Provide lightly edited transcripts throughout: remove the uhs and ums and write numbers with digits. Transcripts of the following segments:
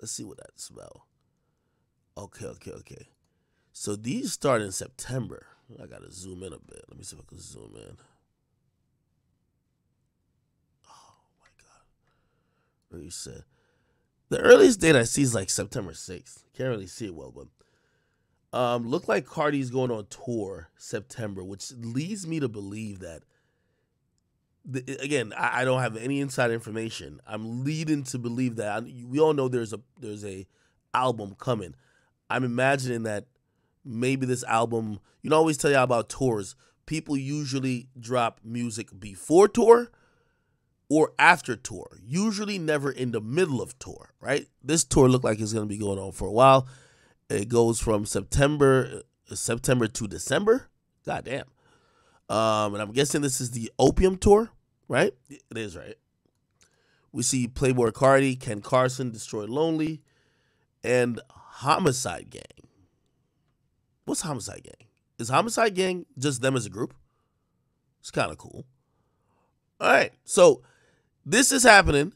Let's see what that smell. Okay. So these start in September. I gotta zoom in a bit. Let me see if I can zoom in. Oh my god. You said the earliest date I see is like September 6th. Can't really see it well, but look like Carti's going on tour September, which leads me to believe that again, I don't have any inside information. I'm leading to believe that we all know there's a album coming. I'm imagining that maybe this album, you know, I always tell you about tours. People usually drop music before tour or after tour, usually never in the middle of tour, right? This tour looked like it's going to be going on for a while. It goes from September to December. God damn. And I'm guessing this is the Opium Tour, right? It is, right? We see Playboi Carti, Ken Carson, Destroy Lonely, and Homicide Gang. What's Homicide Gang? Is Homicide Gang just them as a group? It's kind of cool. All right, so this is happening,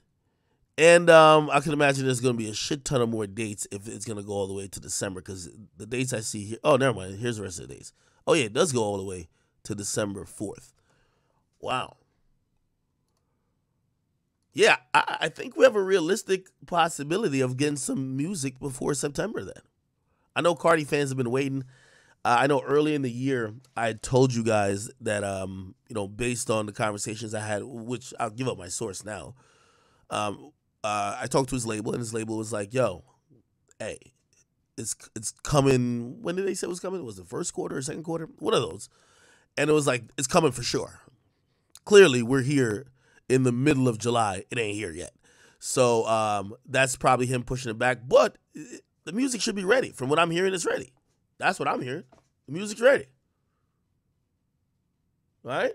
and I can imagine there's going to be a shit ton of more dates if it's going to go all the way to December, because the dates I see here, oh, never mind, here's the rest of the dates. Oh, yeah, it does go all the way to December 4th. Wow. Yeah, I think we have a realistic possibility of getting some music before September then. I know Carti fans have been waiting. I know early in the year I told you guys that based on the conversations I had, which I'll give up my source now. I talked to his label, and his label was like, "Yo, hey, it's coming." When did they say it was coming? Was it first quarter or second quarter? One of those. And it was like, it's coming for sure. Clearly, we're here in the middle of July. It ain't here yet. So that's probably him pushing it back. But the music should be ready. From what I'm hearing, it's ready. That's what I'm hearing. The music's ready. All right?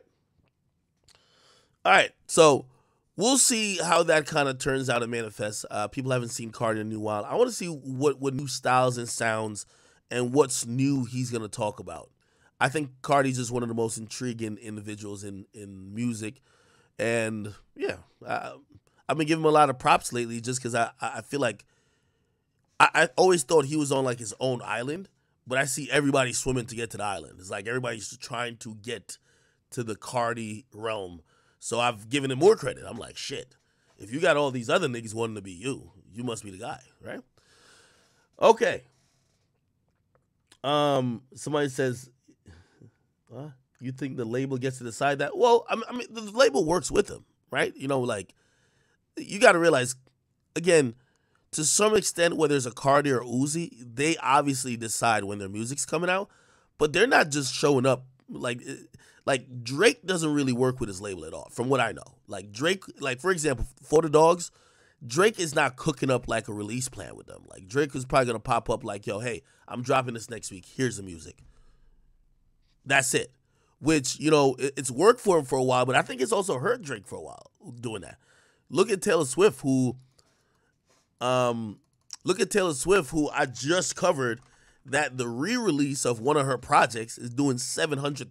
All right. So we'll see how that kind of turns out and manifests. People haven't seen Carti in a new while. I want to see what new styles and sounds and what's new he's going to talk about. I think Carti's just one of the most intriguing individuals in music. And, yeah, I've been giving him a lot of props lately just because I feel like I always thought he was on, like, his own island. But I see everybody swimming to get to the island. It's like everybody's trying to get to the Carti realm. So I've given him more credit. I'm like, shit, if you got all these other niggas wanting to be you, you must be the guy, right? Okay. Somebody says, you think the label gets to decide that? Well, I mean, the label works with him, right? You know, like, you got to realize, again, to some extent, whether it's a Carti or Uzi, they obviously decide when their music's coming out, but they're not just showing up. Like Drake doesn't really work with his label at all, from what I know. Like Drake, like for example, For the Dogs, Drake is not cooking up like a release plan with them. Like Drake is probably gonna pop up like, yo, hey, I'm dropping this next week. Here's the music. That's it. Which, you know, it's worked for him for a while, but I think it's also hurt Drake for a while doing that. Look at Taylor Swift, who I just covered that the re-release of one of her projects is doing 700,000.